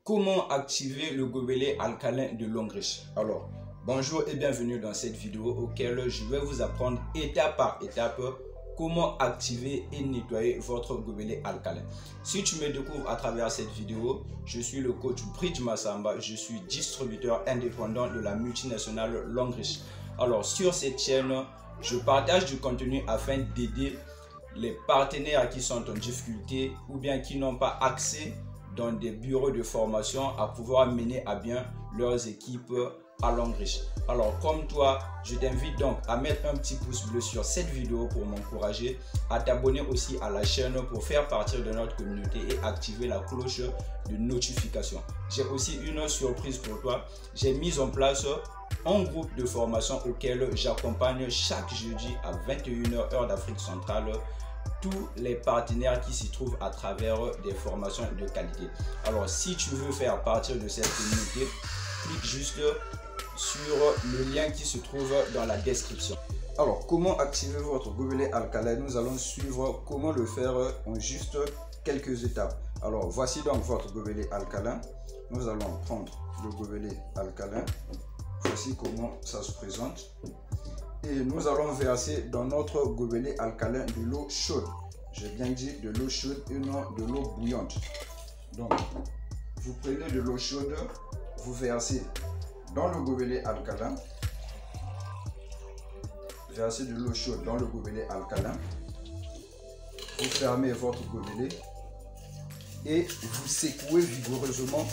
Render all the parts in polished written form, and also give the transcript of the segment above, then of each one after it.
Comment activer le gobelet alcalin de Longreach? Alors, bonjour et bienvenue dans cette vidéo auquel je vais vous apprendre étape par étape comment activer et nettoyer votre gobelet alcalin. Si tu me découvres à travers cette vidéo, je suis le coach Bridge Massamba, je suis distributeur indépendant de la multinationale Longreach. Alors, sur cette chaîne, je partage du contenu afin d'aider les partenaires qui sont en difficulté ou bien qui n'ont pas accès dans des bureaux de formation à pouvoir mener à bien leurs équipes à Longreach. Alors comme toi, je t'invite donc à mettre un petit pouce bleu sur cette vidéo pour m'encourager, à t'abonner aussi à la chaîne pour faire partie de notre communauté et activer la cloche de notification. J'ai aussi une surprise pour toi. J'ai mis en place un groupe de formation auquel j'accompagne chaque jeudi à 21 h heure d'Afrique centrale tous les partenaires qui s'y trouvent à travers des formations de qualité. Alors si tu veux faire partie de cette communauté, clique juste sur le lien qui se trouve dans la description. Alors comment activer votre gobelet alcalin? Nous allons suivre comment le faire en juste quelques étapes. Alors voici donc votre gobelet alcalin. Nous allons prendre le gobelet alcalin. Voici comment ça se présente. Et nous allons verser dans notre gobelet alcalin de l'eau chaude. J'ai bien dit de l'eau chaude et non de l'eau bouillante. Donc, vous prenez de l'eau chaude, vous versez dans le gobelet alcalin. Versez de l'eau chaude dans le gobelet alcalin. Vous fermez votre gobelet et vous secouez vigoureusement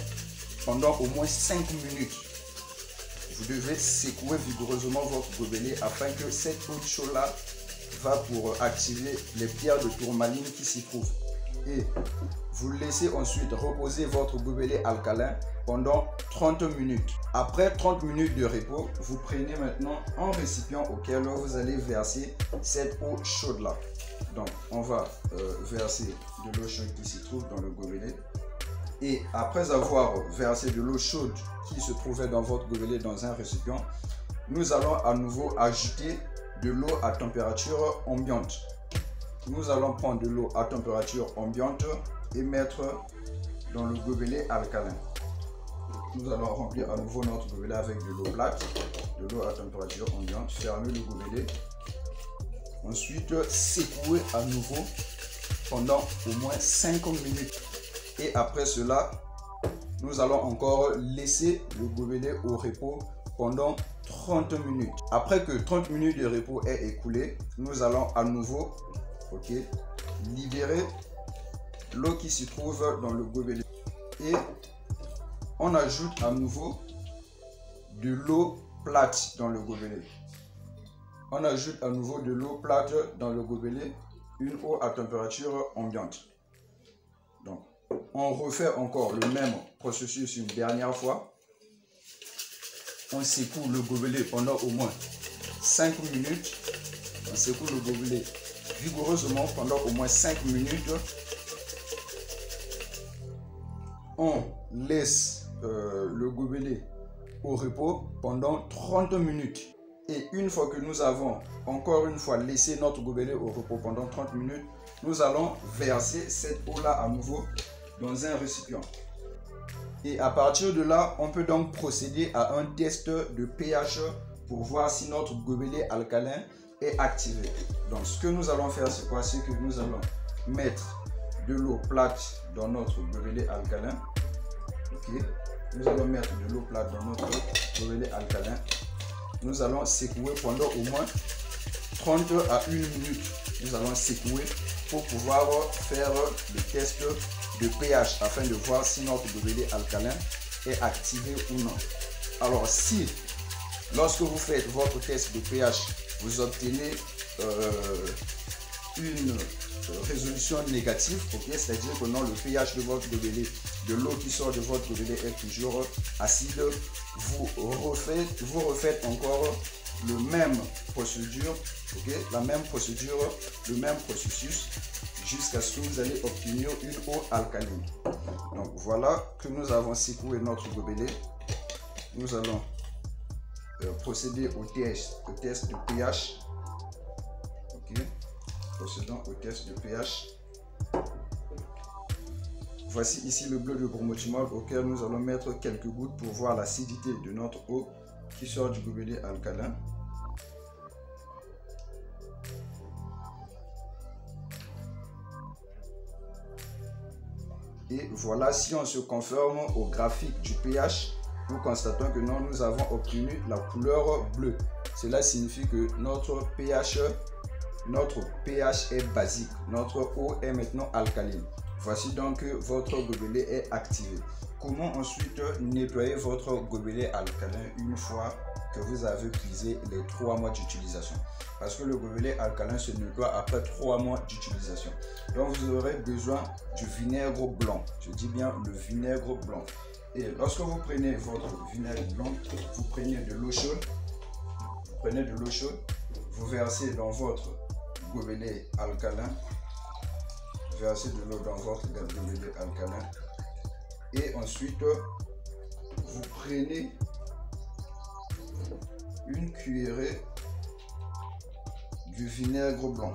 pendant au moins 5 minutes. Vous devez secouer vigoureusement votre gobelet afin que cette eau chaude-là va pour activer les pierres de tourmaline qui s'y trouvent. Et vous laissez ensuite reposer votre gobelet alcalin pendant 30 minutes. Après 30 minutes de repos, vous prenez maintenant un récipient auquel vous allez verser cette eau chaude-là. Donc, on va verser de l'eau chaude qui s'y trouve dans le gobelet. Et après avoir versé de l'eau chaude qui se trouvait dans votre gobelet dans un récipient, nous allons à nouveau ajouter de l'eau à température ambiante. Nous allons prendre de l'eau à température ambiante et mettre dans le gobelet alcalin. Nous allons remplir à nouveau notre gobelet avec de l'eau plate, de l'eau à température ambiante, fermer le gobelet. Ensuite, secouer à nouveau pendant au moins 5 minutes. Et après cela, nous allons encore laisser le gobelet au repos pendant 30 minutes. Après que 30 minutes de repos est écoulé, nous allons à nouveau libérer l'eau qui se trouve dans le gobelet. Et on ajoute à nouveau de l'eau plate dans le gobelet. On ajoute à nouveau de l'eau plate dans le gobelet, une eau à température ambiante. Donc, on refait encore le même processus une dernière fois. On secoue le gobelet pendant au moins 5 minutes. On secoue le gobelet vigoureusement pendant au moins 5 minutes. On laisse le gobelet au repos pendant 30 minutes. Et une fois que nous avons encore une fois laissé notre gobelet au repos pendant 30 minutes, nous allons verser cette eau-là à nouveau dans un récipient. Et à partir de là, on peut donc procéder à un test de pH pour voir si notre gobelet alcalin est activé. Donc ce que nous allons faire, c'est quoi? C'est que nous allons mettre de l'eau plate dans notre gobelet alcalin. Nous allons mettre de l'eau plate dans notre gobelet alcalin. Nous allons secouer pendant au moins 30 à 1 minute. Nous allons secouer pour pouvoir faire le test de pH afin de voir si notre gobelet alcalin est activé ou non. Alors si lorsque vous faites votre test de pH, vous obtenez une résolution négative, c'est-à-dire que non, le pH de votre gobelet, de l'eau qui sort de votre gobelet est toujours acide, vous refaites encore le même procédure, la même procédure, le même processus jusqu'à ce que vous allez obtenir une eau alcaline. Donc voilà que nous avons secoué notre gobelet. Nous allons procéder au test de pH. Procédons au test de pH. Voici ici le bleu de bromotimol auquel nous allons mettre quelques gouttes pour voir l'acidité de notre eau qui sort du gobelet alcalin. Et voilà, si on se conforme au graphique du pH, nous constatons que nous avons obtenu la couleur bleue. Cela signifie que notre pH est basique. Notre eau est maintenant alcaline. Voici donc que votre gobelet est activé. Comment ensuite nettoyer votre gobelet alcalin une fois que vous avez puisé les 3 mois d'utilisation? Parce que le gobelet alcalin se nettoie après 3 mois d'utilisation. Donc vous aurez besoin du vinaigre blanc. Je dis bien le vinaigre blanc. Et lorsque vous prenez votre vinaigre blanc, vous prenez de l'eau chaude. Vous versez dans votre gobelet alcalin. Versez de l'eau dans votre gobelet alcalin. Et ensuite, vous prenez une cuillerée du vinaigre blanc.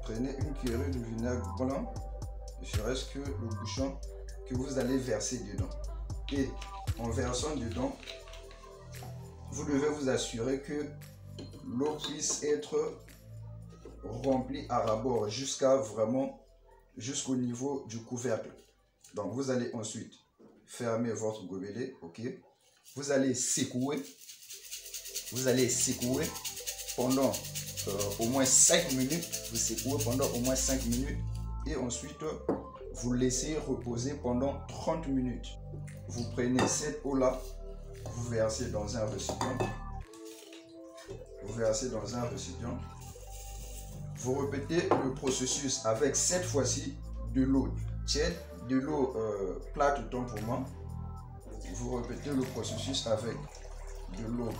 Prenez une cuillerée de vinaigre blanc, ne serait-ce que le bouchon que vous allez verser dedans. Et en versant dedans, vous devez vous assurer que l'eau puisse être remplie à ras-bord jusqu'au niveau du couvercle. Donc vous allez ensuite fermer votre gobelet, ok. Vous allez secouer pendant au moins 5 minutes. Vous secouez pendant au moins 5 minutes et ensuite vous laissez reposer pendant 30 minutes. Vous prenez cette eau là, vous versez dans un récipient. Vous répétez le processus avec cette fois-ci de l'eau tiède, de l'eau plate autant pour moi. Vous répétez le processus avec de l'eau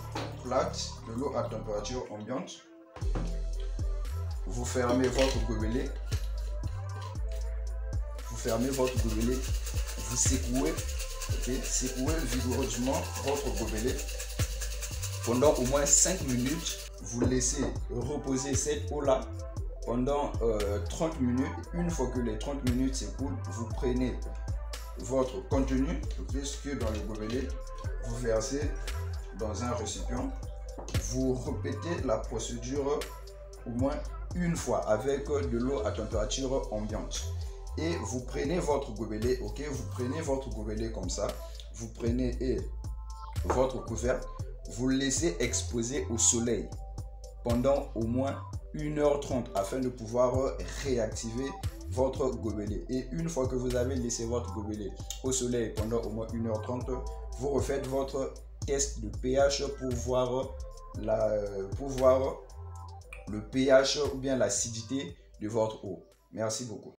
plate, de l'eau à température ambiante. Vous fermez votre gobelet. Vous secouez, okay? Secouez vigoureusement votre gobelet pendant au moins 5 minutes. Vous laissez reposer cette eau-là pendant 30 minutes. Une fois que les 30 minutes s'écoulent, vous prenez votre contenu, ce que dans le gobelet, vous versez dans un récipient. Vous répétez la procédure au moins une fois avec de l'eau à température ambiante. Et vous prenez votre gobelet, ok, vous prenez votre gobelet comme ça, vous prenez votre couvercle, vous le laissez exposer au soleil pendant au moins 1h30 afin de pouvoir réactiver votre gobelet. Et une fois que vous avez laissé votre gobelet au soleil pendant au moins 1h30, vous refaites votre test de pH pour voir le pH ou bien l'acidité de votre eau. Merci beaucoup.